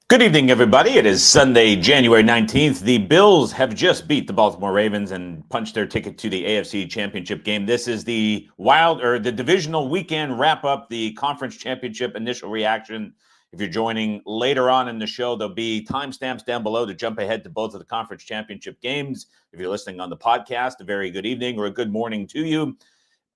Good evening, everybody. It is Sunday, January 19th. The Bills have just beat the Baltimore Ravens and punched their ticket to the AFC Championship game. This is the the divisional weekend wrap up, the conference championship initial reaction. If you're joining later on in the show, there'll be timestamps down below to jump ahead to both of the conference championship games. If you're listening on the podcast, a very good evening or a good morning to you.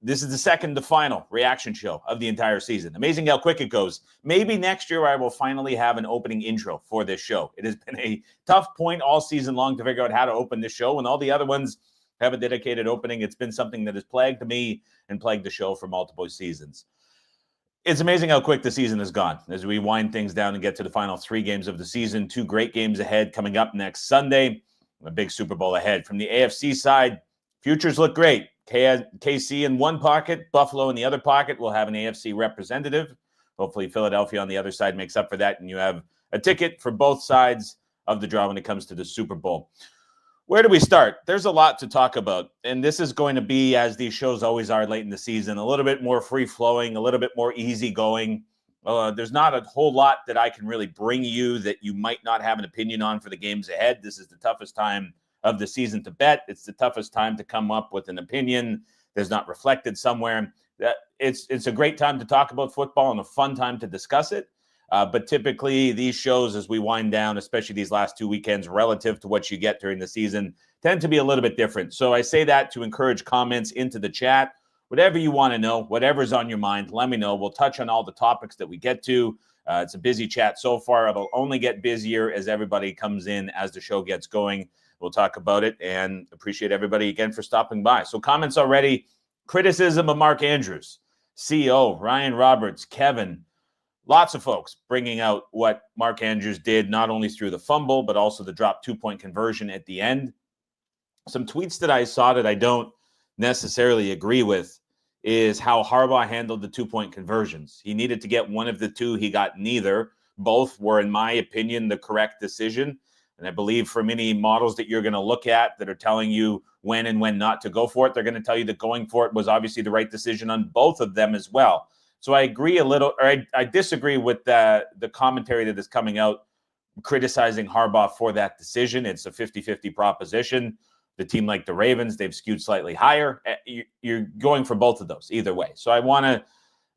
This is the second to final reaction show of the entire season. Amazing how quick it goes. Maybe next year I will finally have an opening intro for this show. It has been a tough point all season long to figure out how to open this show, and all the other ones have a dedicated opening. It's been something that has plagued me and plagued the show for multiple seasons. It's amazing how quick the season has gone as we wind things down and get to the final 3 games of the season. 2 great games ahead coming up next Sunday. A big Super Bowl ahead. From the AFC side, futures look great. KC in one pocket, Buffalo in the other pocket will have an AFC representative. Hopefully Philadelphia on the other side makes up for that, and you have a ticket for both sides of the draw when it comes to the Super Bowl. Where do we start? There's a lot to talk about, and this is going to be, as these shows always are late in the season, a little bit more free-flowing, a little bit more easygoing. There's not a whole lot that I can really bring you that you might not have an opinion on for the games ahead. This is the toughest time of the season to bet. It's the toughest time to come up with an opinion that's not reflected somewhere. It's a great time to talk about football and a fun time to discuss it. But typically these shows, as we wind down, especially these last 2 weekends, relative to what you get during the season, tend to be a little bit different. So I say that to encourage comments into the chat. Whatever you want to know, whatever's on your mind, let me know. We'll touch on all the topics that we get to. It's a busy chat so far. It'll only get busier as everybody comes in as the show gets going. We'll talk about it and appreciate everybody again for stopping by. So comments already. Criticism of Mark Andrews, CEO, Ryan Roberts, Kevin, lots of folks bringing out what Mark Andrews did, not only through the fumble, but also the drop 2-point conversion at the end. Some tweets that I saw that I don't necessarily agree with is how Harbaugh handled the 2-point conversions. He needed to get one of the two. He got neither. Both were, in my opinion, the correct decision. And I believe for many models that you're going to look at that are telling you when and when not to go for it, they're going to tell you that going for it was obviously the right decision on both of them as well. So I agree a little, or I disagree with the commentary that is coming out criticizing Harbaugh for that decision. It's a 50-50 proposition. The team like the Ravens, they've skewed slightly higher. You're going for both of those either way. So I want to,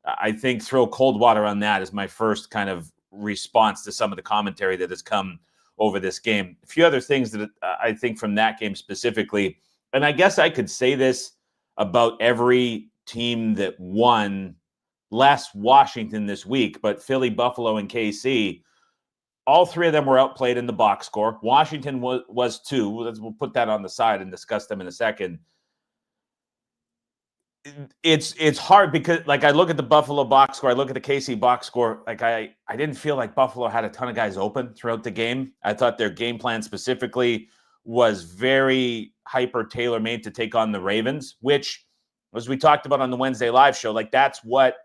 I think, throw cold water on that as my first kind of response to some of the commentary that has come over this game. A few other things that I think from that game specifically, and I guess I could say this about every team that won, less Washington this week, but Philly, Buffalo, and KC, all 3 of them were outplayed in the box score. Washington was too. We'll put that on the side and discuss them in a second. It's hard because, like, I look at the Buffalo box score, I look at the KC box score, like I didn't feel like Buffalo had a ton of guys open throughout the game. I thought their game plan specifically was very hyper tailor-made to take on the Ravens, which, as we talked about on the Wednesday live show, like that's what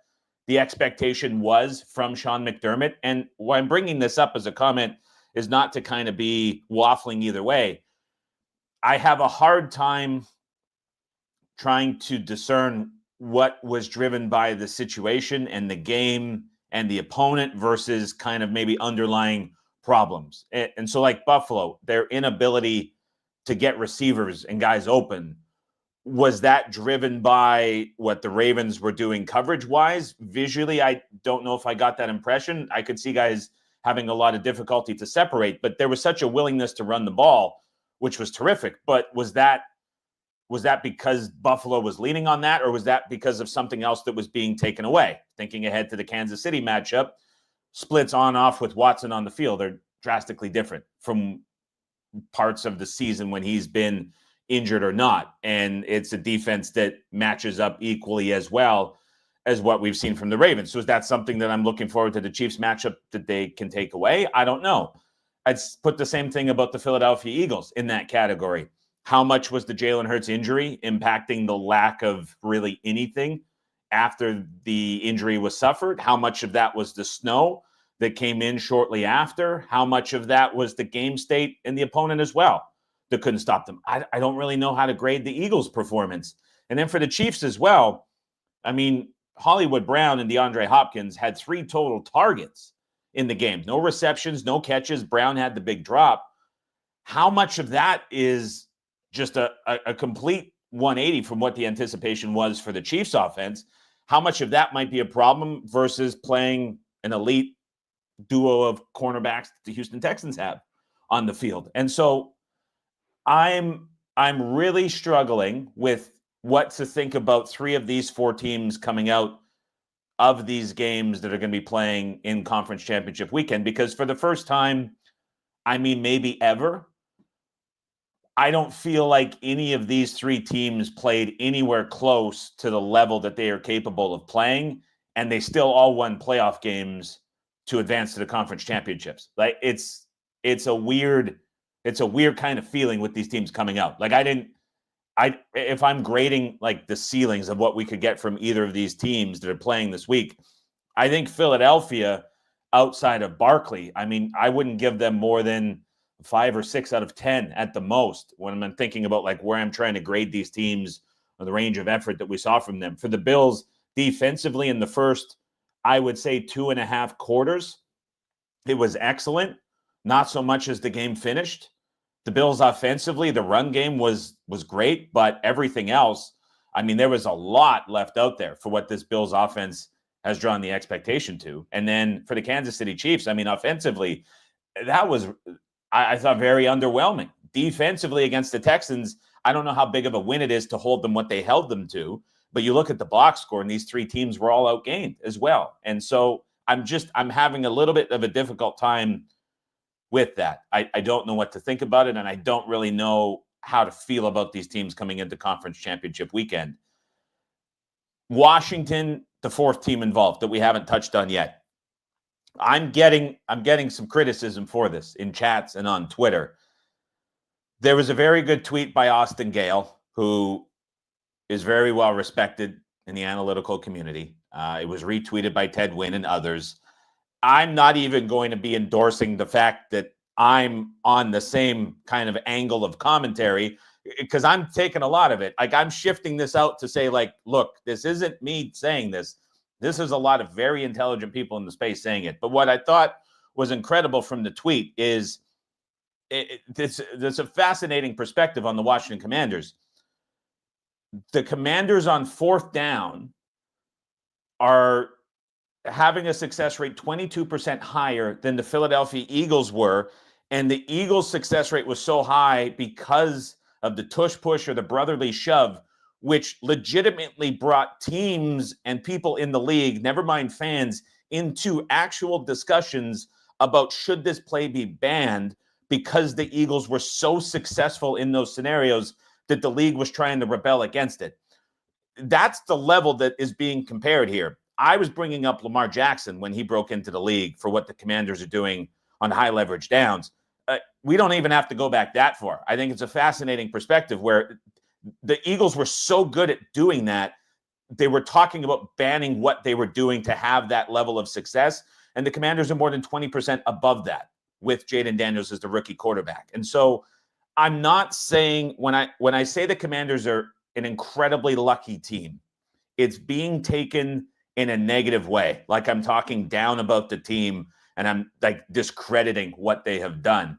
the expectation was from Sean McDermott. And why I'm bringing this up as a comment is not to kind of be waffling either way. I have a hard time trying to discern what was driven by the situation and the game and the opponent versus kind of maybe underlying problems. And so like Buffalo, their inability to get receivers and guys open, was that driven by what the Ravens were doing coverage-wise? Visually, I don't know if I got that impression. I could see guys having a lot of difficulty to separate, but there was such a willingness to run the ball, which was terrific. But was that because Buffalo was leaning on that, or was that because of something else that was being taken away? Thinking ahead to the Kansas City matchup, splits on-off with Watson on the field are drastically different from parts of the season when he's been injured or not. And it's a defense that matches up equally as well as what we've seen from the Ravens. So is that something that I'm looking forward to the Chiefs matchup that they can take away? I don't know. I'd put the same thing about the Philadelphia Eagles in that category. How much was the Jalen Hurts injury impacting the lack of really anything after the injury was suffered? How much of that was the snow that came in shortly after? How much of that was the game state and the opponent as well that couldn't stop them? I don't really know how to grade the Eagles' performance. And then for the Chiefs as well, I mean, Hollywood Brown and DeAndre Hopkins had 3 total targets in the game. No receptions, no catches. Brown had the big drop. How much of that is just a complete 180 from what the anticipation was for the Chiefs offense? How much of that might be a problem versus playing an elite duo of cornerbacks the Houston Texans have on the field? And so I'm really struggling with what to think about 3 of these 4 teams coming out of these games that are going to be playing in conference championship weekend, because for the first time, I mean, maybe ever, I don't feel like any of these 3 teams played anywhere close to the level that they are capable of playing, and they still all won playoff games to advance to the conference championships. Like it's a weird kind of feeling with these teams coming out. Like if I'm grading like the ceilings of what we could get from either of these teams that are playing this week, I think Philadelphia, outside of Barkley, I mean, I wouldn't give them more than 5 or 6 out of 10 at the most when I'm thinking about like where I'm trying to grade these teams or the range of effort that we saw from them. For the Bills, defensively in the first, I would say 2.5 quarters, it was excellent. Not so much as the game finished. The Bills offensively, the run game was great, but everything else, I mean, there was a lot left out there for what this Bills offense has drawn the expectation to. And then for the Kansas City Chiefs, I mean, offensively, that was, I thought, very underwhelming. Defensively against the Texans, I don't know how big of a win it is to hold them what they held them to, but you look at the box score and these 3 teams were all outgained as well. And so I'm having a little bit of a difficult time with that. I don't know what to think about it, and I don't really know how to feel about these teams coming into conference championship weekend. Washington, the 4th team involved that we haven't touched on yet. I'm getting some criticism for this in chats and on Twitter. There was a very good tweet by Austin Gale, who is very well respected in the analytical community. It was retweeted by Ted Wynn and others. I'm not even going to be endorsing the fact that I'm on the same kind of angle of commentary, because I'm taking a lot of it. Like, I'm shifting this out to say, like, look, this isn't me saying this. This is a lot of very intelligent people in the space saying it. But what I thought was incredible from the tweet is there's a fascinating perspective on the Washington Commanders. The Commanders on 4th down are having a success rate 22% higher than the Philadelphia Eagles were. And the Eagles' success rate was so high because of the tush push or the brotherly shove, which legitimately brought teams and people in the league, never mind fans, into actual discussions about should this play be banned, because the Eagles were so successful in those scenarios that the league was trying to rebel against it. That's the level that is being compared here. I was bringing up Lamar Jackson when he broke into the league for what the Commanders are doing on high leverage downs. We don't even have to go back that far. I think it's a fascinating perspective where the Eagles were so good at doing that. They were talking about banning what they were doing to have that level of success. And the Commanders are more than 20% above that with Jaden Daniels as the rookie quarterback. And so I'm not saying, when I say the Commanders are an incredibly lucky team, it's being taken in a negative way. Like I'm talking down about the team and I'm like discrediting what they have done.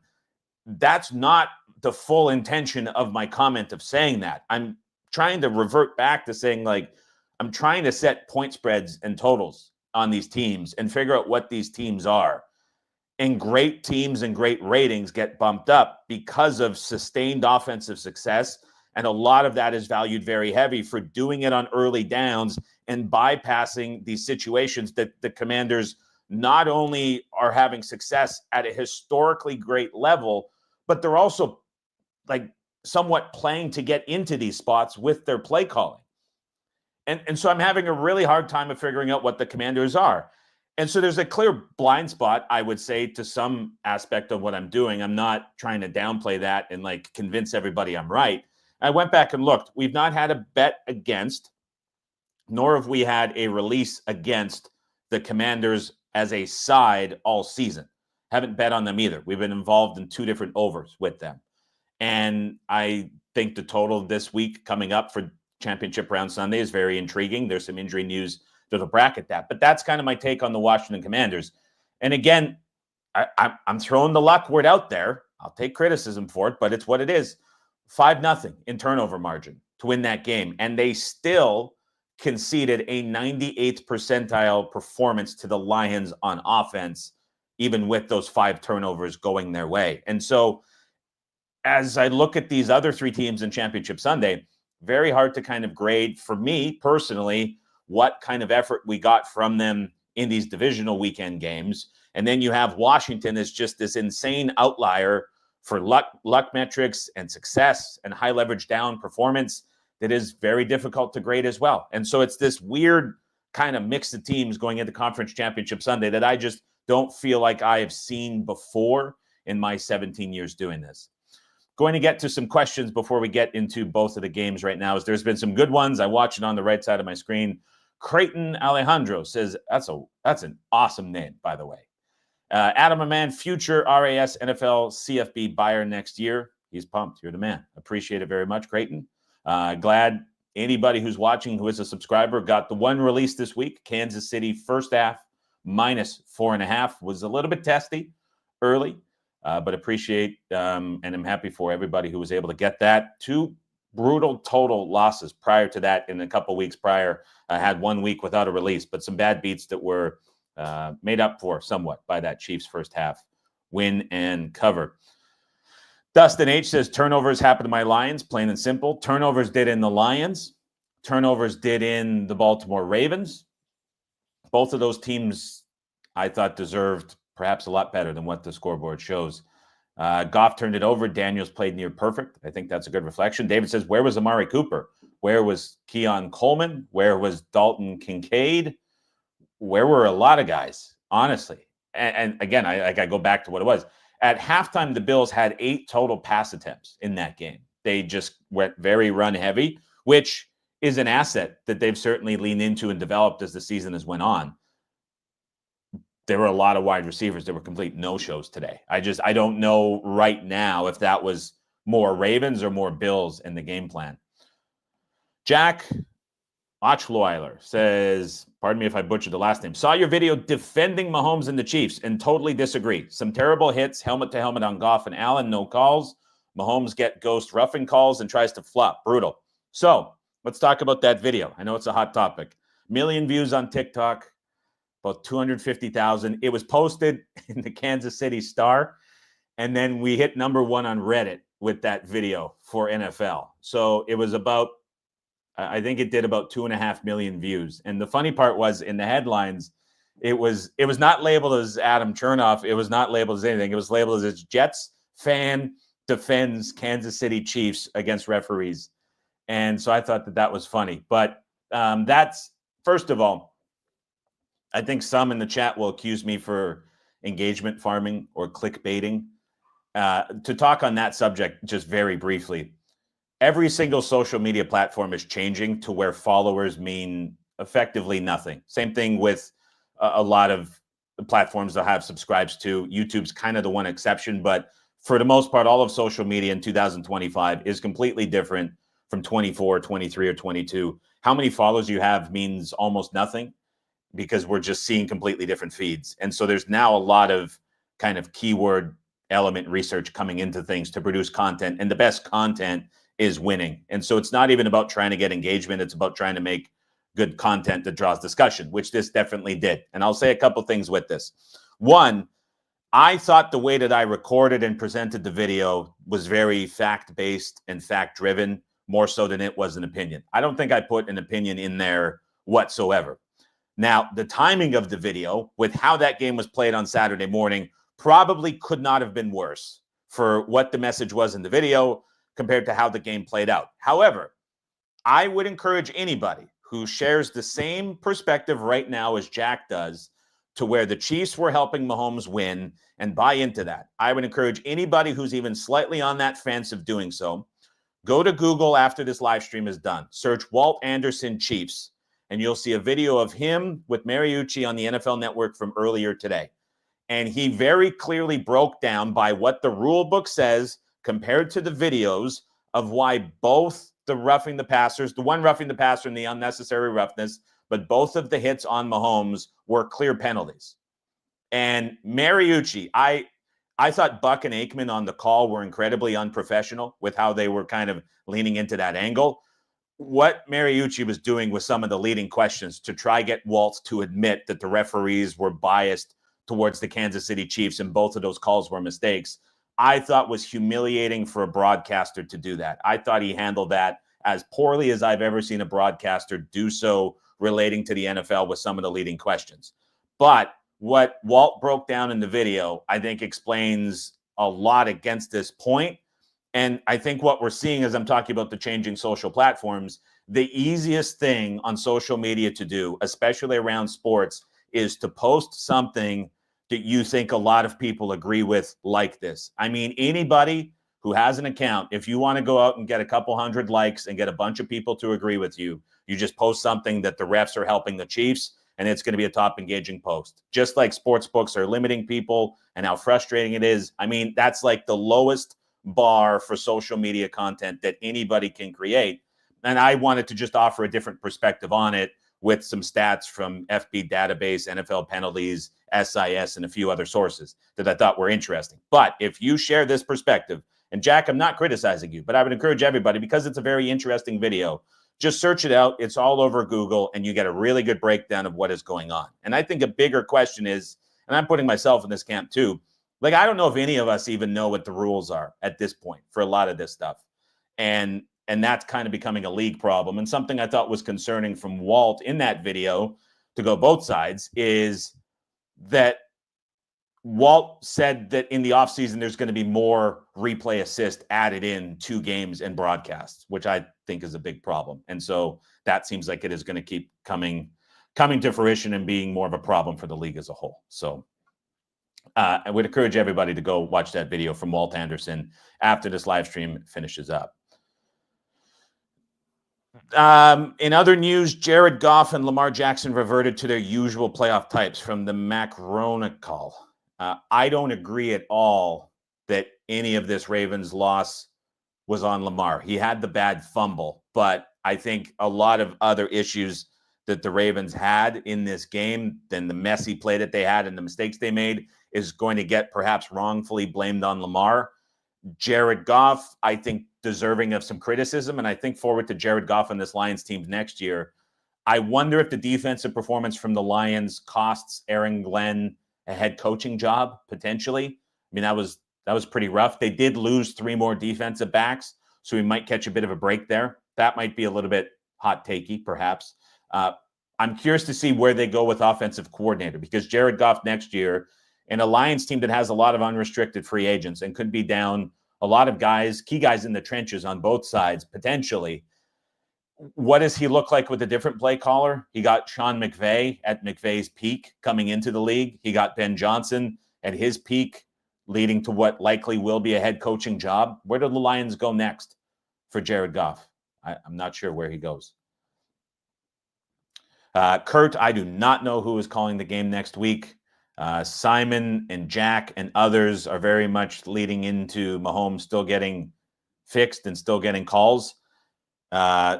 That's not the full intention of my comment of saying that. I'm trying to revert back to saying, like, I'm trying to set point spreads and totals on these teams and figure out what these teams are. And great teams and great ratings get bumped up because of sustained offensive success. And a lot of that is valued very heavy for doing it on early downs and bypassing these situations that the Commanders not only are having success at a historically great level, but they're also like somewhat playing to get into these spots with their play calling. And so I'm having a really hard time of figuring out what the Commanders are. And so there's a clear blind spot, I would say, to some aspect of what I'm doing. I'm not trying to downplay that and like convince everybody I'm right. I went back and looked. We've not had a bet against, nor have we had a release against the Commanders as a side all season. Haven't bet on them either. We've been involved in 2 different overs with them. And I think the total this week coming up for Championship Round Sunday is very intriguing. There's some injury news that'll bracket that. But that's kind of my take on the Washington Commanders. And again, I'm throwing the luck word out there. I'll take criticism for it, but it's what it is. 5-0 in turnover margin to win that game. And they still conceded a 98th percentile performance to the Lions on offense, even with those 5 turnovers going their way. And so as I look at these other 3 teams in Championship Sunday, very hard to kind of grade for me personally what kind of effort we got from them in these divisional weekend games. And then you have Washington as just this insane outlier for luck metrics and success and high leverage down performance that is very difficult to grade as well. And so it's this weird kind of mix of teams going into Conference Championship Sunday that I just don't feel like I have seen before in my 17 years doing this. Going to get to some questions before we get into both of the games right now. As there's been some good ones. I watch it on the right side of my screen. Creighton Alejandro says, that's an awesome name, by the way. Adam, a man, future RAS NFL CFB buyer next year. He's pumped. You're the man. Appreciate it very much, Creighton. Glad anybody who's watching who is a subscriber got the one release this week. Kansas City first half -4.5 was a little bit testy early. But appreciate and I'm happy for everybody who was able to get that. 2 brutal total losses prior to that in a couple weeks prior. I had 1 week without a release, but some bad beats that were made up for somewhat by that Chiefs first half win and cover. Dustin H says, turnovers happen to my Lions, plain and simple. Turnovers did in the Lions. Turnovers did in the Baltimore Ravens. Both of those teams, I thought, deserved perhaps a lot better than what the scoreboard shows. Goff turned it over. Daniels played near perfect. I think that's a good reflection. David says, where was Amari Cooper? Where was Keon Coleman? Where was Dalton Kincaid? Where were a lot of guys, honestly? And again, I go back to what it was. At halftime, the Bills had 8 total pass attempts in that game. They just went very run heavy, which is an asset that they've certainly leaned into and developed as the season has went on. There were a lot of wide receivers that were complete no-shows today. I don't know right now if that was more Ravens or more Bills in the game plan. Jack Ochloiler says, pardon me if I butchered the last name, saw your video defending Mahomes and the Chiefs and totally disagree. Some terrible hits, helmet to helmet on Goff and Allen, no calls. Mahomes get ghost roughing calls and tries to flop. Brutal. So let's talk about that video. I know it's a hot topic. 1 million views on TikTok. About 250,000. It was posted in the Kansas City Star, and then we hit number 1 on Reddit with that video for NFL. So it was about, I think it did about 2.5 million views. And the funny part was in the headlines, it was not labeled as Adam Chernoff. It was not labeled as anything. It was labeled as Jets fan defends Kansas City Chiefs against referees. And so I thought that was funny. But that's, first of all, I think some in the chat will accuse me for engagement farming or clickbaiting. To talk on that subject just very briefly, every single social media platform is changing to where followers mean effectively nothing. Same thing with a lot of the platforms that have subscribes to. YouTube's kind of the one exception, but for the most part, all of social media in 2025 is completely different from 24, 23, or 22. How many followers you have means almost nothing, because we're just seeing completely different feeds. And so there's now a lot of kind of keyword element research coming into things to produce content, and the best content is winning. And so it's not even about trying to get engagement. It's about trying to make good content that draws discussion, which this definitely did. And I'll say a couple things with this. One, I thought the way that I recorded and presented the video was very fact-based and fact-driven, more so than it was an opinion. I don't think I put an opinion in there whatsoever. Now, the timing of the video with how that game was played on Saturday morning probably could not have been worse for what the message was in the video compared to how the game played out. However, I would encourage anybody who shares the same perspective right now as Jack does, to where the Chiefs were helping Mahomes win, and buy into that. I would encourage anybody who's even slightly on that fence of doing so, go to Google after this live stream is done. Search Walt Anderson Chiefs, and you'll see a video of him with Mariucci on the NFL Network from earlier today. And he very clearly broke down by what the rule book says compared to the videos of why both the roughing the passers, the one roughing the passer and the unnecessary roughness, but both of the hits on Mahomes were clear penalties. And Mariucci, I thought Buck and Aikman on the call were incredibly unprofessional with how they were kind of leaning into that angle. What Mariucci was doing with some of the leading questions to try get Walt to admit that the referees were biased towards the Kansas City Chiefs, and both of those calls were mistakes, I thought was humiliating for a broadcaster to do that. I thought he handled that as poorly as I've ever seen a broadcaster do so relating to the NFL with some of the leading questions. But what Walt broke down in the video, I think explains a lot against this point. And I think what we're seeing as I'm talking about the changing social platforms, the easiest thing on social media to do, especially around sports, is to post something that you think a lot of people agree with like this. I mean, anybody who has an account, if you want to go out and get a couple hundred likes and get a bunch of people to agree with you, you just post something that the refs are helping the Chiefs, and it's going to be a top engaging post. Just like sports books are limiting people and how frustrating it is. I mean, that's like the lowest bar for social media content that anybody can create. And I wanted to just offer a different perspective on it with some stats from FB database, NFL penalties, SIS, and a few other sources that I thought were interesting. But if you share this perspective, and Jack, I'm not criticizing you, but I would encourage everybody, because it's a very interesting video, just search it out. It's all over Google, and you get a really good breakdown of what is going on. And I think a bigger question is, and I'm putting myself in this camp too, like, I don't know if any of us even know what the rules are at this point for a lot of this stuff. And that's kind of becoming a league problem. And something I thought was concerning from Walt in that video, to go both sides, is that Walt said that in the offseason, there's going to be more replay assist added in to games and broadcasts, which I think is a big problem. And so that seems like it is going to keep coming to fruition and being more of a problem for the league as a whole. So I would encourage everybody to go watch that video from Walt Anderson after this live stream finishes up. In other news, Jared Goff and Lamar Jackson reverted to their usual playoff types from the Macrona call. I don't agree at all that any of this Ravens loss was on Lamar. He had the bad fumble, but I think a lot of other issues that the Ravens had in this game, then the messy play that they had and the mistakes they made, is going to get perhaps wrongfully blamed on Lamar. Jared Goff, I think, deserving of some criticism, and I think forward to Jared Goff and this Lions team next year. I wonder if the defensive performance from the Lions costs Aaron Glenn a head coaching job, potentially. I mean, that was pretty rough. They did lose 3 more defensive backs, so we might catch a bit of a break there. That might be a little bit hot takey, perhaps. I'm curious to see where they go with offensive coordinator, because Jared Goff next year, in a Lions team that has a lot of unrestricted free agents and could be down a lot of guys, key guys in the trenches on both sides, potentially. What does he look like with a different play caller? He got Sean McVay at McVay's peak coming into the league. He got Ben Johnson at his peak, leading to what likely will be a head coaching job. Where do the Lions go next for Jared Goff? I'm not sure where he goes. Kurt, I do not know who is calling the game next week. Simon and Jack and others are very much leading into Mahomes still getting fixed and still getting calls.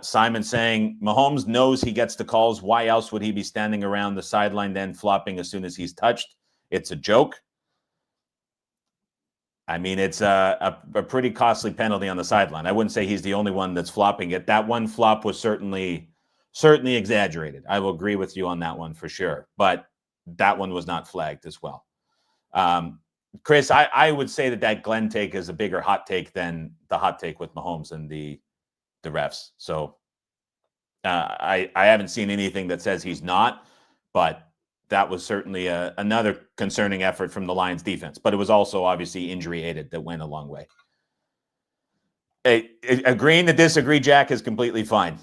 Simon saying Mahomes knows he gets the calls. Why else would he be standing around the sideline then flopping as soon as he's touched? It's a joke. I mean, it's a pretty costly penalty on the sideline. I wouldn't say he's the only one that's flopping it. That one flop was certainly exaggerated. I will agree with you on that one for sure. But that one was not flagged as well. Chris, I would say that Glenn take is a bigger hot take than the hot take with Mahomes and the refs. So I haven't seen anything that says he's not, but that was certainly another concerning effort from the Lions defense. But it was also obviously injury aided that went a long way. Agreeing to disagree, Jack, is completely fine.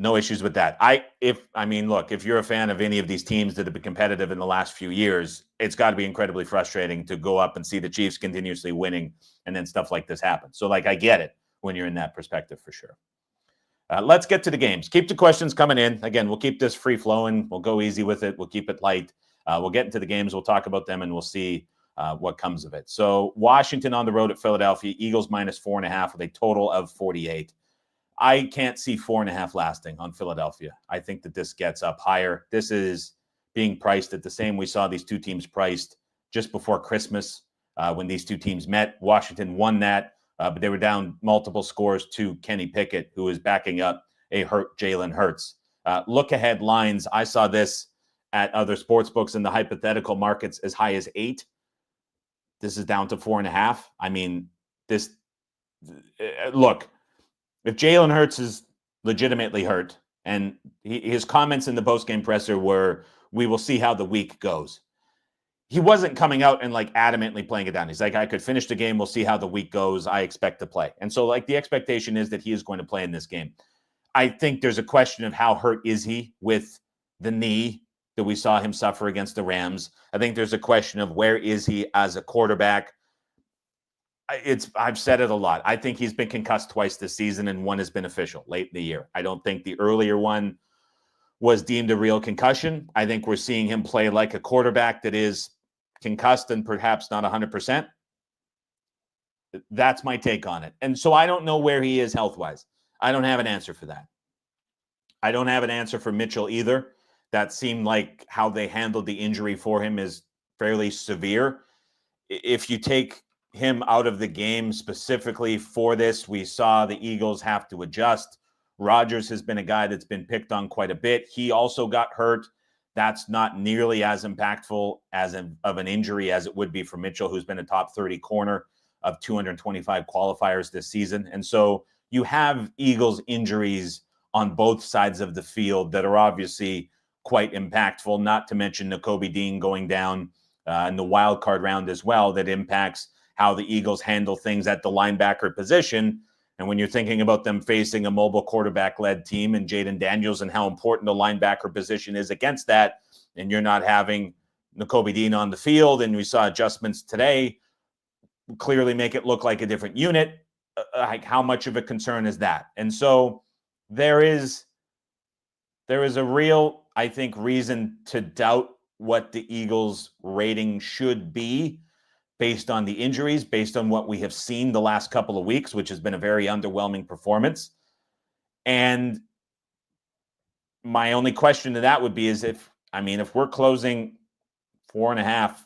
No issues with that. Look, if you're a fan of any of these teams that have been competitive in the last few years, it's got to be incredibly frustrating to go up and see the Chiefs continuously winning and then stuff like this happen. So, I get it when you're in that perspective for sure. Let's get to the games. Keep the questions coming in. Again, we'll keep this free flowing. We'll go easy with it. We'll keep it light. We'll get into the games. We'll talk about them and we'll see what comes of it. So, Washington on the road at Philadelphia, Eagles -4.5 with a total of 48. I can't see 4.5 lasting on Philadelphia. I think that this gets up higher. This is being priced at the same. We saw these two teams priced just before Christmas when these two teams met. Washington won that, but they were down multiple scores to Kenny Pickett, who is backing up a hurt Jalen Hurts. Look ahead lines. I saw this at other sports books in the hypothetical markets as high as 8. This is down to 4.5. I mean, look, if Jalen Hurts is legitimately hurt, and his comments in the postgame presser were, we will see how the week goes. He wasn't coming out and like adamantly playing it down. He's like, I could finish the game. We'll see how the week goes. I expect to play. And so like the expectation is that he is going to play in this game. I think there's a question of how hurt is he with the knee that we saw him suffer against the Rams. I think there's a question of where is he as a quarterback. I've said it a lot. I think he's been concussed twice this season, and one has been official late in the year. I don't think the earlier one was deemed a real concussion. I think we're seeing him play like a quarterback that is concussed and perhaps not 100%. That's my take on it. And so I don't know where he is health-wise. I don't have an answer for that. I don't have an answer for Mitchell either. That seemed like how they handled the injury for him is fairly severe. If you take him out of the game specifically for this, we saw the Eagles have to adjust. Rodgers has been a guy that's been picked on quite a bit. He also got hurt. That's not nearly as impactful of an injury as it would be for Mitchell, who's been a top 30 corner of 225 qualifiers this season. And so you have Eagles injuries on both sides of the field that are obviously quite impactful, not to mention Nakobe Dean going down in the wild card round as well. That impacts how the Eagles handle things at the linebacker position. And when you're thinking about them facing a mobile quarterback-led team and Jaden Daniels and how important the linebacker position is against that, and you're not having Nakobe Dean on the field, and we saw adjustments today clearly make it look like a different unit, like how much of a concern is that? And so there is a real, I think, reason to doubt what the Eagles' rating should be based on the injuries, based on what we have seen the last couple of weeks, which has been a very underwhelming performance. And my only question to that would be is if we're closing 4.5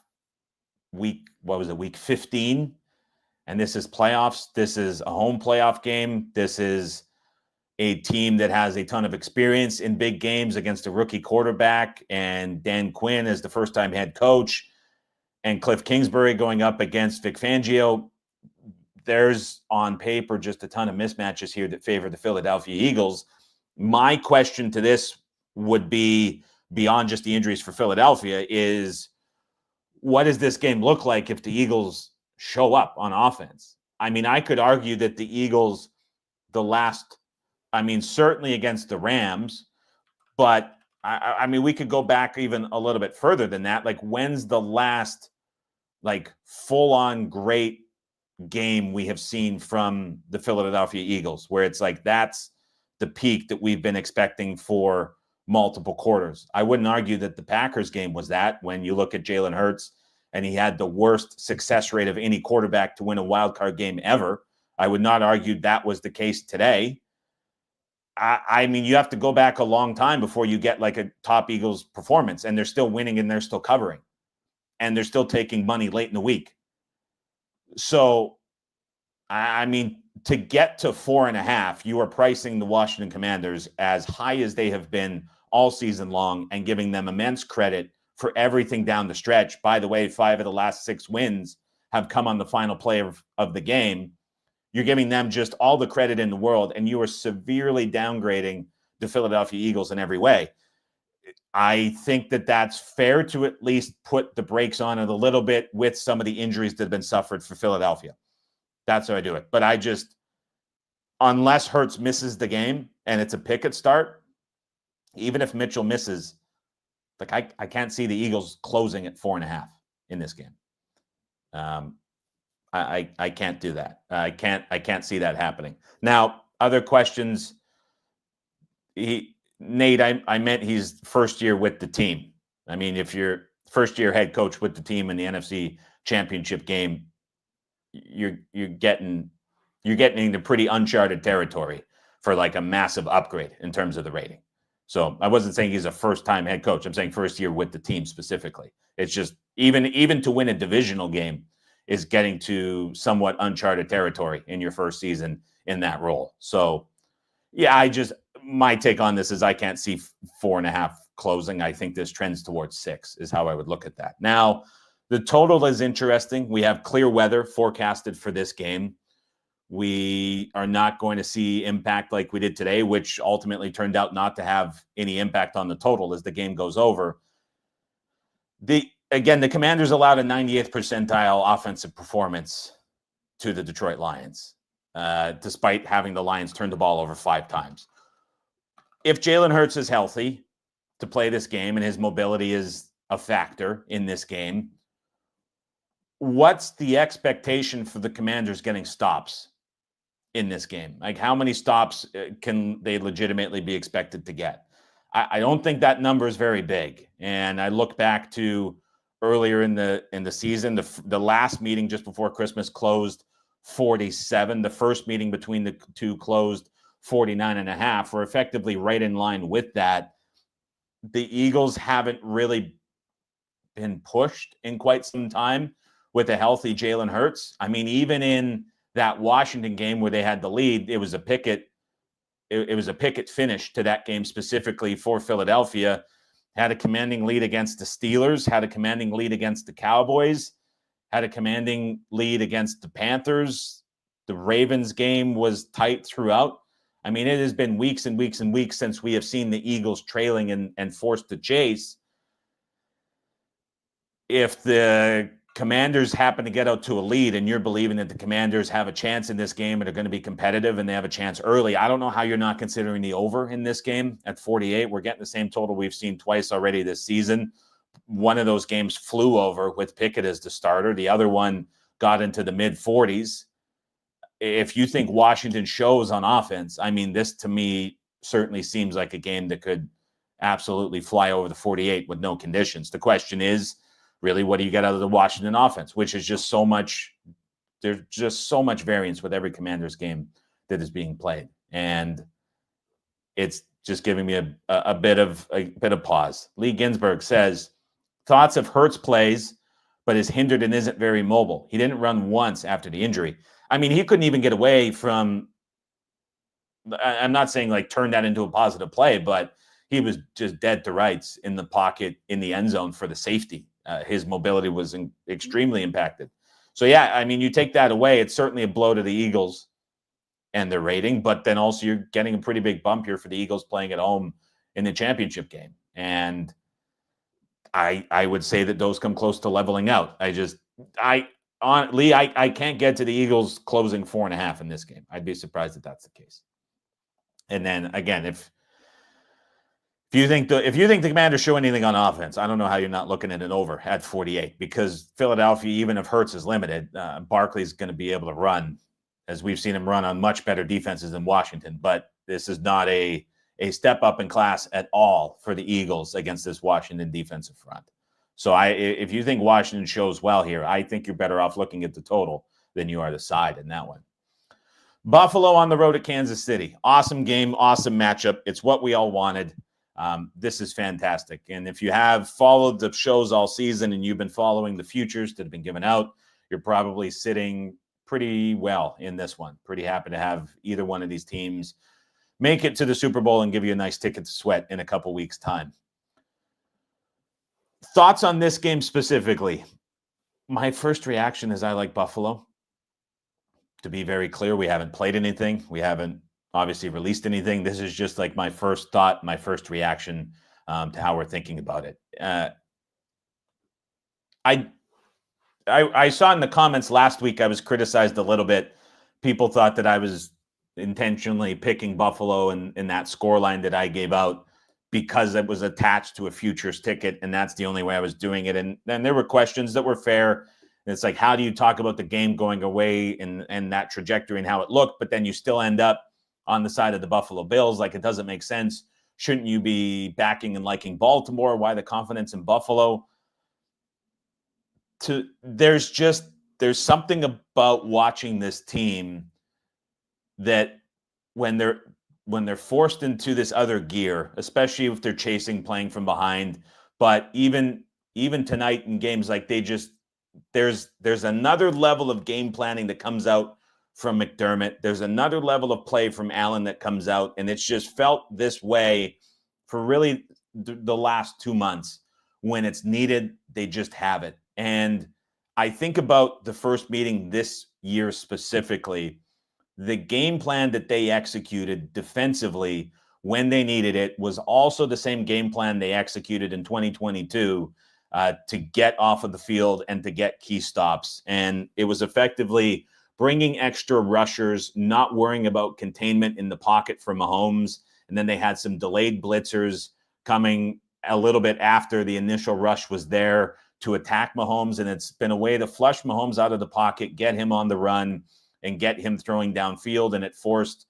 week 15, and this is playoffs, this is a home playoff game, this is a team that has a ton of experience in big games against a rookie quarterback, and Dan Quinn is the first-time head coach, and Cliff Kingsbury going up against Vic Fangio. There's, on paper, just a ton of mismatches here that favor the Philadelphia Eagles. My question to this would be, beyond just the injuries for Philadelphia, is what does this game look like if the Eagles show up on offense? I mean, I could argue that the Eagles, certainly against the Rams, but we could go back even a little bit further than that. Like, when's the last full-on great game we have seen from the Philadelphia Eagles, where it's like that's the peak that we've been expecting for multiple quarters? I wouldn't argue that the Packers game was that, when you look at Jalen Hurts and he had the worst success rate of any quarterback to win a wild card game ever. I would not argue that was the case today. You have to go back a long time before you get like a top Eagles performance, and they're still winning and they're still covering, and they're still taking money late in the week. So, to get to 4.5, you are pricing the Washington Commanders as high as they have been all season long and giving them immense credit for everything down the stretch. By the way, 5 of the last 6 wins have come on the final play of the game. You're giving them just all the credit in the world, and you are severely downgrading the Philadelphia Eagles in every way. I think that that's fair to at least put the brakes on it a little bit with some of the injuries that have been suffered for Philadelphia. That's how I do it. But unless Hurts misses the game and it's a Pickett start, even if Mitchell misses, I can't see the Eagles closing at 4.5 in this game. I can't do that. I can't see that happening. Now, other questions. Nate, I meant he's first year with the team. If you're first year head coach with the team in the NFC Championship game, you're getting into pretty uncharted territory for like a massive upgrade in terms of the rating. So I wasn't saying he's a first-time head coach. I'm saying first year with the team specifically. It's just even to win a divisional game is getting to somewhat uncharted territory in your first season in that role. So yeah, my take on this is I can't see 4.5 closing. I think this trends towards 6 is how I would look at that. Now, the total is interesting. We have clear weather forecasted for this game. We are not going to see impact like we did today, which ultimately turned out not to have any impact on the total as the game goes over. The Commanders allowed a 98th percentile offensive performance to the Detroit Lions, despite having the Lions turn the ball over 5 times. If Jalen Hurts is healthy to play this game and his mobility is a factor in this game, what's the expectation for the Commanders getting stops in this game? Like, how many stops can they legitimately be expected to get? I don't think that number is very big. And I look back to earlier in the season, the last meeting just before Christmas closed 47. The first meeting between the two closed 49.5. We're effectively right in line with that. The Eagles haven't really been pushed in quite some time with a healthy Jalen Hurts. I mean, even in that Washington game where they had the lead, it was a picket. It was a picket finish to that game specifically for Philadelphia. Had a commanding lead against the Steelers, had a commanding lead against the Cowboys, had a commanding lead against the Panthers. The Ravens game was tight throughout. I mean, it has been weeks and weeks and weeks since we have seen the Eagles trailing and forced to chase. If the Commanders happen to get out to a lead and you're believing that the Commanders have a chance in this game and are going to be competitive and they have a chance early, I don't know how you're not considering the over in this game at 48. We're getting the same total we've seen twice already this season. One of those games flew over with Pickett as the starter. The other one got into the mid-40s. If you think Washington shows on offense, I mean, this to me certainly seems like a game that could absolutely fly over the 48 with no conditions. The question is, really, what do you get out of the Washington offense, which is just so much, there's just so much variance with every Commanders game that is being played. And it's just giving me a bit of pause. Lee Ginsburg says, thoughts of Hurts plays, but is hindered and isn't very mobile. He didn't run once after the injury. I mean, he couldn't even get away from, I'm not saying like turn that into a positive play, but he was just dead to rights in the pocket in the end zone for the safety. His mobility was extremely impacted. So, yeah, I mean, you take that away, it's certainly a blow to the Eagles and their rating, but then also you're getting a pretty big bump here for the Eagles playing at home in the championship game. And I would say that those come close to leveling out. I can't get to the Eagles closing 4.5 in this game. I'd be surprised if that's the case. And then again, if you think the Commanders show anything on offense, I don't know how you're not looking at an over at 48, because Philadelphia, even if Hurts is limited, Barkley's going to be able to run, as we've seen him run on much better defenses than Washington. But this is not a step up in class at all for the Eagles against this Washington defensive front. So if you think Washington shows well here, I think you're better off looking at the total than you are the side in that one. Buffalo on the road at Kansas City. Awesome game, awesome matchup. It's what we all wanted. This is fantastic. And if you have followed the shows all season and you've been following the futures that have been given out, you're probably sitting pretty well in this one. Pretty happy to have either one of these teams make it to the Super Bowl and give you a nice ticket to Sweat in a couple weeks' time. Thoughts on this game specifically? My first reaction is I like Buffalo. To be very clear, we haven't played anything. We haven't obviously released anything. This is just like my first thought, my first reaction to how we're thinking about it. I saw in the comments last week I was criticized a little bit. People thought that I was intentionally picking Buffalo in that scoreline that I gave out because it was attached to a futures ticket, and that's the only way I was doing it. And then there were questions that were fair. And it's like, how do you talk about the game going away and that trajectory and how it looked, but then you still end up on the side of the Buffalo Bills? Like, it doesn't make sense. Shouldn't you be backing and liking Baltimore? Why the confidence in Buffalo? There's something about watching this team that when they're forced into this other gear, especially if they're chasing, playing from behind. But even tonight in games, like there's another level of game planning that comes out from McDermott. There's another level of play from Allen that comes out, and it's just felt this way for really the last 2 months. When it's needed, they just have it. And I think about the first meeting this year specifically, the game plan that they executed defensively when they needed it was also the same game plan they executed in 2022 to get off of the field and to get key stops. And it was effectively bringing extra rushers, not worrying about containment in the pocket for Mahomes. And then they had some delayed blitzers coming a little bit after the initial rush was there to attack Mahomes. And it's been a way to flush Mahomes out of the pocket, get him on the run, and get him throwing downfield. And it forced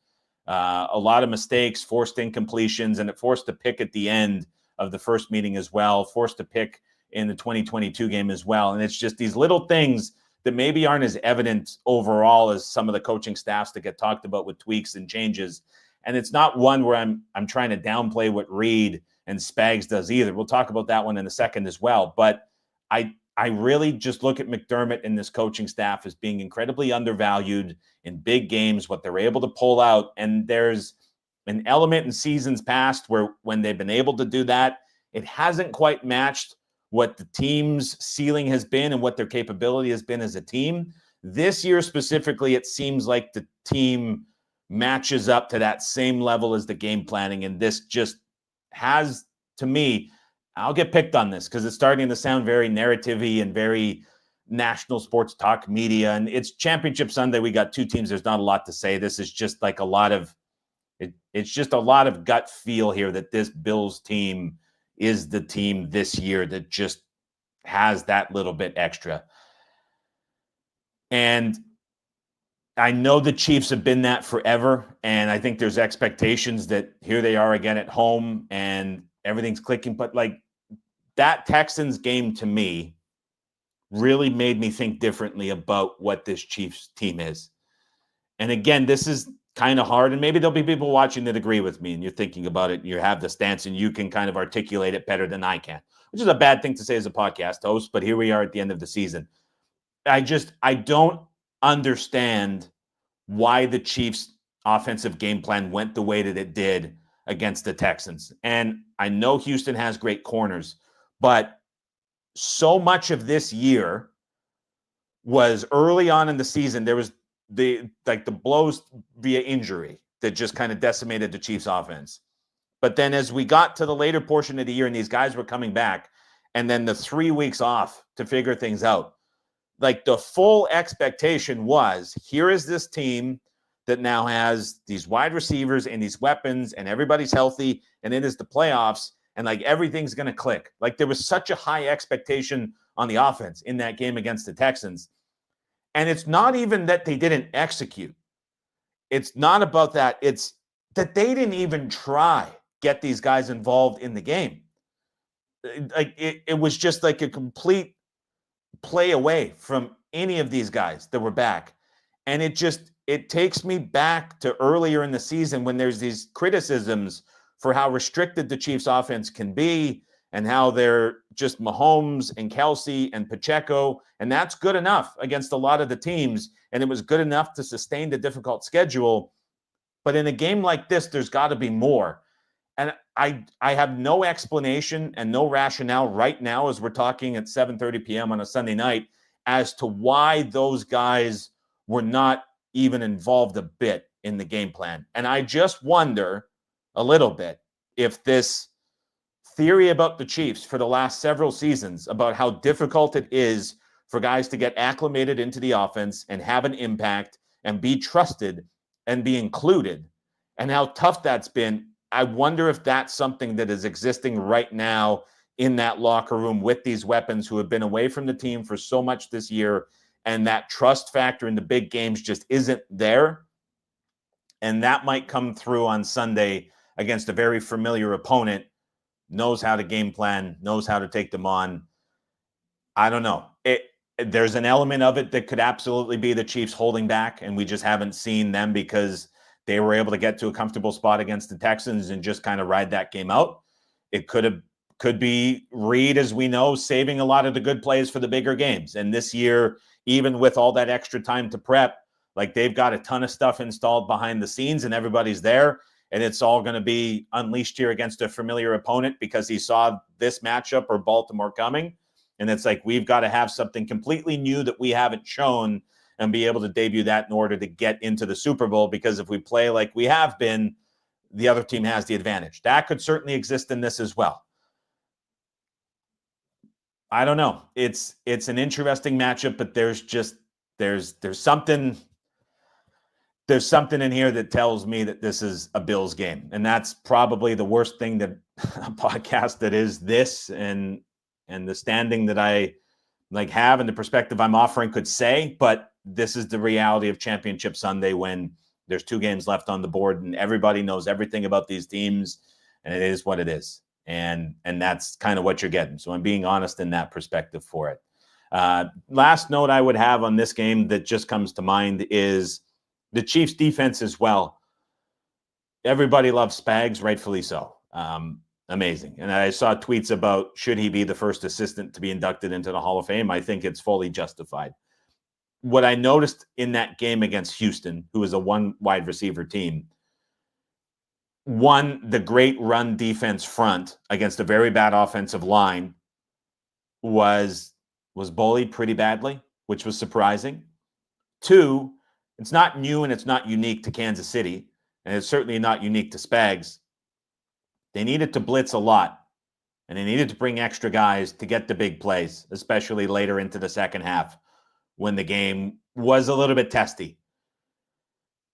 a lot of mistakes, forced incompletions, and it forced a pick at the end of the first meeting as well, forced a pick in the 2022 game as well. And it's just these little things that maybe aren't as evident overall as some of the coaching staffs that get talked about with tweaks and changes. And it's not one where I'm trying to downplay what Reed and Spags does either. We'll talk about that one in a second as well. But I really just look at McDermott and this coaching staff as being incredibly undervalued in big games, what they're able to pull out. And there's an element in seasons past where when they've been able to do that, it hasn't quite matched what the team's ceiling has been and what their capability has been as a team. This year specifically, it seems like the team matches up to that same level as the game planning. And this just has, to me, I'll get picked on this because it's starting to sound very narrative-y and very national sports talk media. And it's Championship Sunday. We got two teams. There's not a lot to say. This is just like it's just a lot of gut feel here that this Bills team is the team this year that just has that little bit extra. And I know the Chiefs have been that forever. And I think there's expectations that here they are again at home and everything's clicking. But like that Texans game to me really made me think differently about what this Chiefs team is. And again, this is kind of hard. And maybe there'll be people watching that agree with me and you're thinking about it and you have the stance and you can kind of articulate it better than I can, which is a bad thing to say as a podcast host. But here we are at the end of the season. I don't understand why the Chiefs' offensive game plan went the way that it did against the Texans. And I know Houston has great corners, but so much of this year was early on in the season. There was the blows via injury that just kind of decimated the Chiefs' offense. But then as we got to the later portion of the year and these guys were coming back, and then the 3 weeks off to figure things out, like the full expectation was, here is this team that now has these wide receivers and these weapons and everybody's healthy and it is the playoffs and like everything's going to click. Like there was such a high expectation on the offense in that game against the Texans. And it's not even that they didn't execute. It's not about that. It's that they didn't even try get these guys involved in the game. Like it was just like a complete play away from any of these guys that were back. And it takes me back to earlier in the season when there's these criticisms for how restricted the Chiefs offense can be and how they're just Mahomes and Kelsey and Pacheco. And that's good enough against a lot of the teams. And it was good enough to sustain the difficult schedule. But in a game like this, there's got to be more. And I have no explanation and no rationale right now as we're talking at 7:30 p.m. on a Sunday night as to why those guys were not even involved a bit in the game plan. And I just wonder a little bit if this theory about the Chiefs for the last several seasons about how difficult it is for guys to get acclimated into the offense and have an impact and be trusted and be included and how tough that's been. I wonder if that's something that is existing right now in that locker room with these weapons who have been away from the team for so much this year, and that trust factor in the big games just isn't there. And that might come through on Sunday against a very familiar opponent, knows how to game plan, knows how to take them on. I don't know. There's an element of it that could absolutely be the Chiefs holding back, and we just haven't seen them because they were able to get to a comfortable spot against the Texans and just kind of ride that game out. It could be Reed, as we know, saving a lot of the good plays for the bigger games. And this year, even with all that extra time to prep, like they've got a ton of stuff installed behind the scenes and everybody's there. And it's all going to be unleashed here against a familiar opponent because he saw this matchup or Baltimore coming. And it's like, we've got to have something completely new that we haven't shown and be able to debut that in order to get into the Super Bowl. Because if we play like we have been, the other team has the advantage. That could certainly exist in this as well. I don't know. It's an interesting matchup, but there's something in here that tells me that this is a Bills game. And that's probably the worst thing that a podcast that is this and the standing that I have and the perspective I'm offering could say, but this is the reality of Championship Sunday when there's 2 games left on the board and everybody knows everything about these teams, and it is what it is. And that's kind of what you're getting. So I'm being honest in that perspective for it. Last note I would have on this game that just comes to mind is the Chiefs defense as well. Everybody loves Spags, rightfully so. Amazing. And I saw tweets about should he be the first assistant to be inducted into the Hall of Fame. I think it's fully justified. What I noticed in that game against Houston, who is a 1 wide receiver team, one, the great run defense front against a very bad offensive line was bullied pretty badly, which was surprising. 2, it's not new and it's not unique to Kansas City, and it's certainly not unique to Spags. They needed to blitz a lot, and they needed to bring extra guys to get the big plays, especially later into the second half when the game was a little bit testy.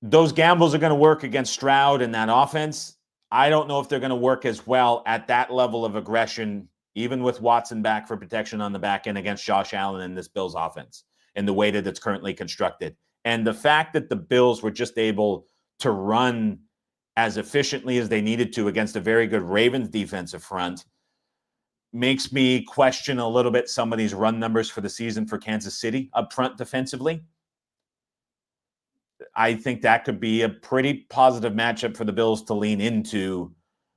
Those gambles are going to work against Stroud and that offense. I don't know if they're going to work as well at that level of aggression, even with Watson back for protection on the back end against Josh Allen in this Bills offense and the way that it's currently constructed. And the fact that the Bills were just able to run as efficiently as they needed to against a very good Ravens defensive front makes me question a little bit some of these run numbers for the season for Kansas City up front defensively. I think that could be a pretty positive matchup for the Bills to lean into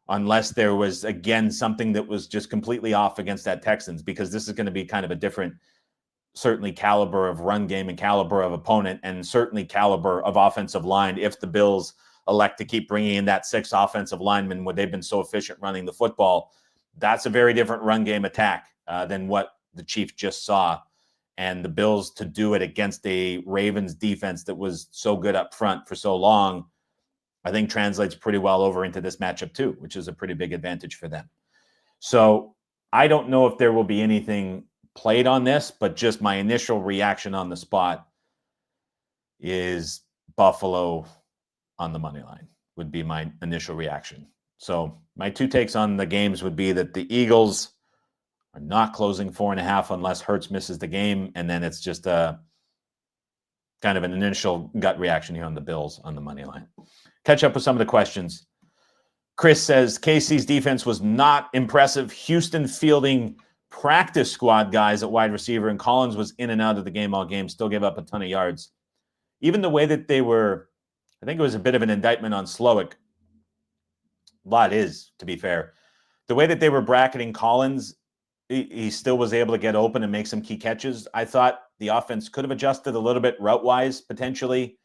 unless there was, again, something that was just completely off against that Texans, because this is going to be kind of a different, certainly caliber of run game and caliber of opponent and certainly caliber of offensive line if the Bills elect to keep bringing in that 6 offensive linemen where they've been so efficient running the football. That's a very different run game attack than what the Chiefs just saw. And the Bills to do it against a Ravens defense that was so good up front for so long, I think translates pretty well over into this matchup too, which is a pretty big advantage for them. So I don't know if there will be anything played on this, but just my initial reaction on the spot is Buffalo on the money line would be my initial reaction. So my 2 takes on the games would be that the Eagles are not closing 4.5 unless Hurts misses the game. And then it's just a kind of an initial gut reaction here on the Bills on the money line. Catch up with some of the questions. Chris says, KC's defense was not impressive. Houston fielding practice squad guys at wide receiver, and Collins was in and out of the game all game, still gave up a ton of yards. Even the way that they were, I think it was a bit of an indictment on Slowick. A lot is, to be fair. The way that they were bracketing Collins, he still was able to get open and make some key catches. I thought the offense could have adjusted a little bit route-wise, potentially,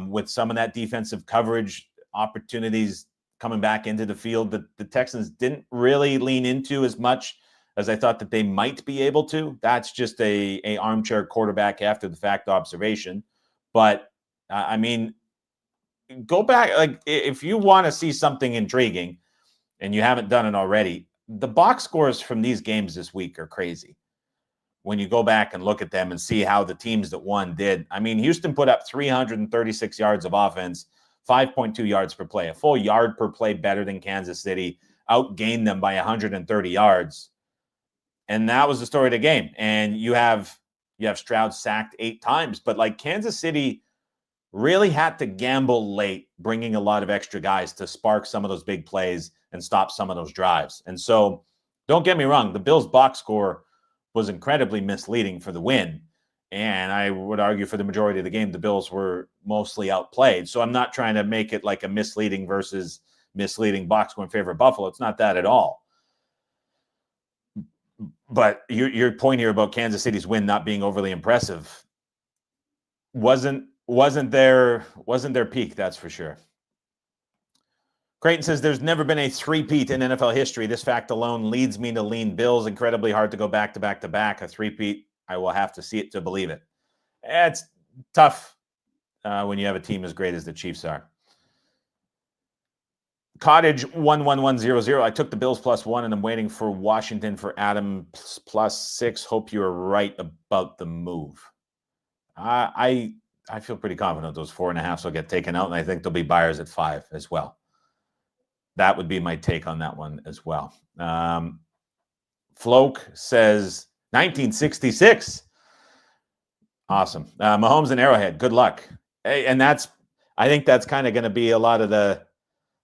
with some of that defensive coverage opportunities coming back into the field that the Texans didn't really lean into as much as I thought that they might be able to. That's just a armchair quarterback after the fact observation. But, I mean, go back. Like, if you want to see something intriguing and you haven't done it already, the box scores from these games this week are crazy. When you go back and look at them and see how the teams that won did. I mean, Houston put up 336 yards of offense, 5.2 yards per play, a full yard per play better than Kansas City, outgained them by 130 yards. And that was the story of the game. And you have Stroud sacked 8 times, but like Kansas City really had to gamble late, bringing a lot of extra guys to spark some of those big plays and stop some of those drives. And so don't get me wrong, the Bills box score was incredibly misleading for the win. And I would argue for the majority of the game, the Bills were mostly outplayed. So I'm not trying to make it like a misleading versus misleading box score in favor of Buffalo. It's not that at all. But your point here about Kansas City's win not being overly impressive wasn't their peak, that's for sure. Creighton says there's never been a three-peat in NFL history. This fact alone leads me to lean Bills. Incredibly hard to go back to back to back. A three-peat, I will have to see it to believe it. It's tough when you have a team as great as the Chiefs are. Cottage 11100. I took the Bills +1, and I'm waiting for Washington for Adam +6. Hope you're right about the move. I feel pretty confident those 4.5s will get taken out, and I think there'll be buyers at 5 as well. That would be my take on that one as well. Floke says 1966. Awesome. Mahomes and Arrowhead. Good luck. Hey, and I think that's kind of going to be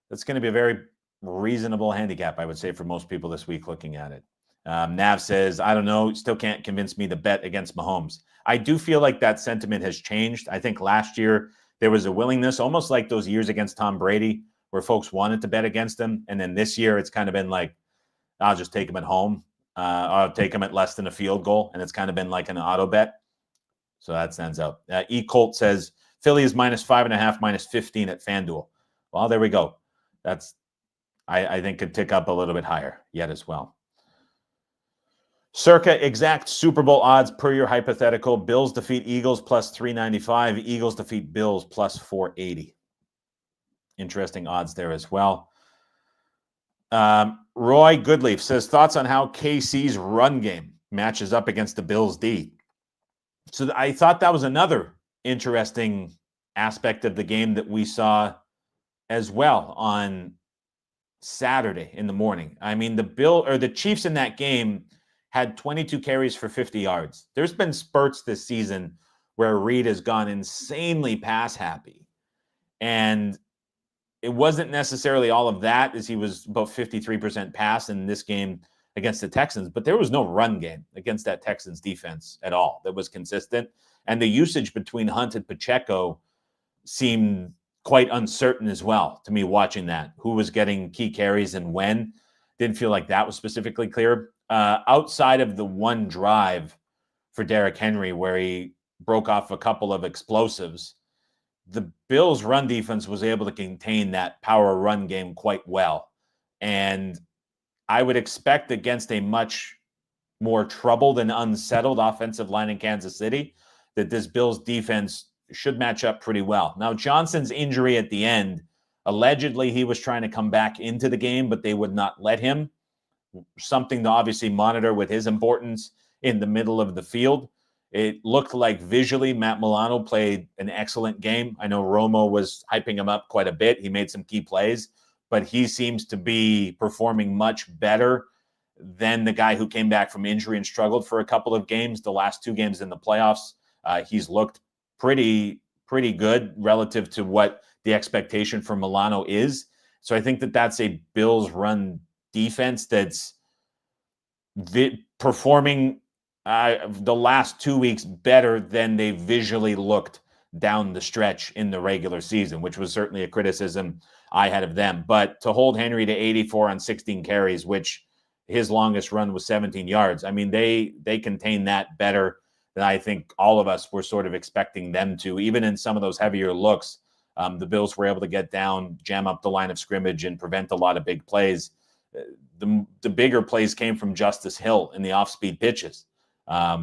that's going to be a very reasonable handicap, I would say, for most people this week looking at it. Nav says, I don't know, still can't convince me to bet against Mahomes. I do feel like that sentiment has changed. I think last year there was a willingness, almost like those years against Tom Brady, where folks wanted to bet against him. And then this year it's kind of been like, I'll just take him at home. I'll take him at less than a field goal. And it's kind of been like an auto bet. So that stands out. E. Colt says, Philly is -5.5, -15 at FanDuel. Well, there we go. That's, I think, could tick up a little bit higher yet as well. Circa exact Super Bowl odds per your hypothetical. Bills defeat Eagles +395. Eagles defeat Bills +480. Interesting odds there as well. Roy Goodleaf says, thoughts on how KC's run game matches up against the Bills' D. So I thought that was another interesting aspect of the game that we saw as well on Saturday in the morning. I mean, the Chiefs in that game had 22 carries for 50 yards. There's been spurts this season where Reed has gone insanely pass happy. And it wasn't necessarily all of that, as he was about 53% pass in this game against the Texans, but there was no run game against that Texans defense at all that was consistent. And the usage between Hunt and Pacheco seemed quite uncertain as well to me watching that. Who was getting key carries and when? Didn't feel like that was specifically clear. Outside of the one drive for Derrick Henry where he broke off a couple of explosives, the Bills' run defense was able to contain that power run game quite well. And I would expect against a much more troubled and unsettled offensive line in Kansas City that this Bills defense should match up pretty well. Now, Johnson's injury at the end, allegedly he was trying to come back into the game, but they would not let him. Something to obviously monitor with his importance in the middle of the field. It looked like visually Matt Milano played an excellent game. I know Romo was hyping him up quite a bit. He made some key plays, but he seems to be performing much better than the guy who came back from injury and struggled for a couple of games. The last 2 games in the playoffs, he's looked pretty good relative to what the expectation for Milano is. So I think that that's a Bills run defense that's performing the last 2 weeks better than they visually looked down the stretch in the regular season, which was certainly a criticism I had of them. But to hold Henry to 84 on 16 carries, which his longest run was 17 yards, I mean, they contain that better than I think all of us were sort of expecting them to. Even in some of those heavier looks, the Bills were able to get down, jam up the line of scrimmage, and prevent a lot of big plays. The bigger plays came from Justice Hill in the off-speed pitches,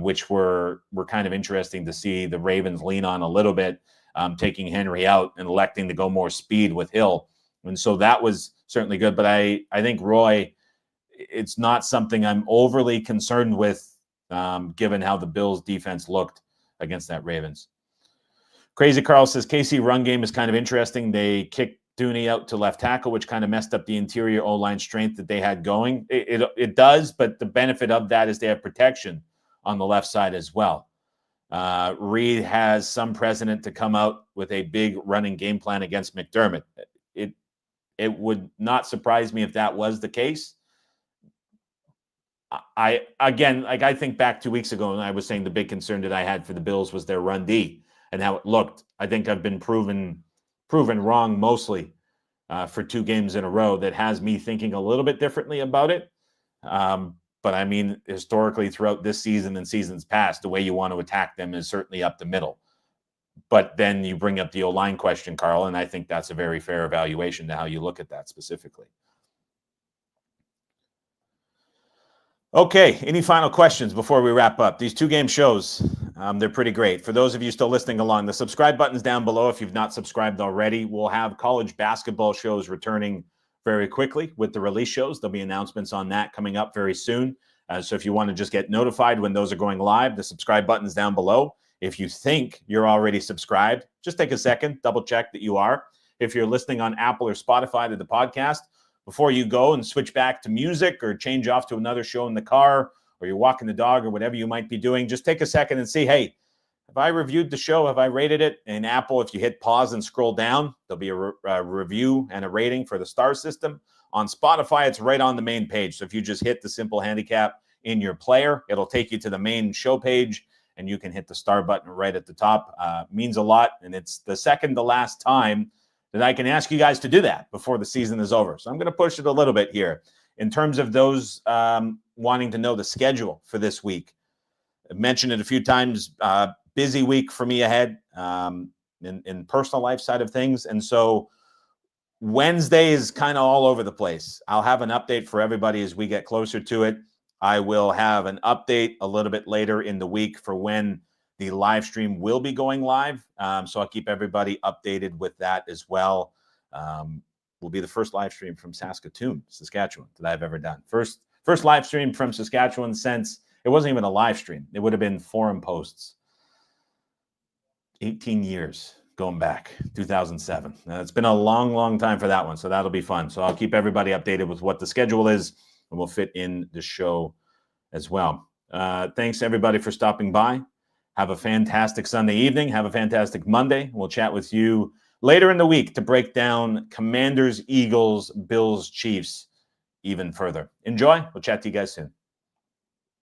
which were kind of interesting to see the Ravens lean on a little bit, taking Henry out and electing to go more speed with Hill. And so that was certainly good. But I think, Roy, it's not something I'm overly concerned with, given how the Bills defense looked against that Ravens. Crazy Carl says KC run game is kind of interesting. They kicked Dooney out to left tackle, which kind of messed up the interior O-line strength that they had going. It does, but the benefit of that is they have protection on the left side as well. Reed has some precedent to come out with a big running game plan against McDermott. It would not surprise me if that was the case. I think back 2 weeks ago, and I was saying the big concern that I had for the Bills was their run D and how it looked. I think I've been proven wrong mostly for 2 games in a row. That has me thinking a little bit differently about it. But I mean, historically, throughout this season and seasons past, the way you want to attack them is certainly up the middle. But then you bring up the O-line question, Carl, and I think that's a very fair evaluation to how you look at that specifically. Okay, any final questions before we wrap up? These 2-game shows, they're pretty great. For those of you still listening along, the subscribe button's down below if you've not subscribed already. We'll have college basketball shows returning very quickly with the release shows. There'll be announcements on that coming up very soon. So if you want to just get notified when those are going live, the subscribe button's down below. If you think you're already subscribed, just take a second, double check that you are. If you're listening on Apple or Spotify to the podcast, before you go and switch back to music or change off to another show in the car, or you're walking the dog or whatever you might be doing, just take a second and see, hey, have I reviewed the show? Have I rated it? In Apple, if you hit pause and scroll down, there'll be a review and a rating for the star system. On Spotify, it's right on the main page. So if you just hit the simple handicap in your player, it'll take you to the main show page, and you can hit the star button right at the top. Means a lot, and it's the second to last time that I can ask you guys to do that before the season is over. So I'm going to push it a little bit here. In terms of those wanting to know the schedule for this week, I've mentioned it a few times, busy week for me ahead in personal life side of things. And so Wednesday is kind of all over the place. I'll have an update for everybody as we get closer to it. I will have an update a little bit later in the week for when the live stream will be going live. So I'll keep everybody updated with that as well. Will be the first live stream from Saskatoon, Saskatchewan that I've ever done. First live stream from Saskatchewan since it wasn't even a live stream. It would have been forum posts. 18 years going back, 2007. Now, it's been a long, long time for that one. So that'll be fun. So I'll keep everybody updated with what the schedule is, and we'll fit in the show as well. Thanks everybody for stopping by. Have a fantastic Sunday evening. Have a fantastic Monday. We'll chat with you later in the week to break down Commanders, Eagles, Bills, Chiefs even further. Enjoy. We'll chat to you guys soon.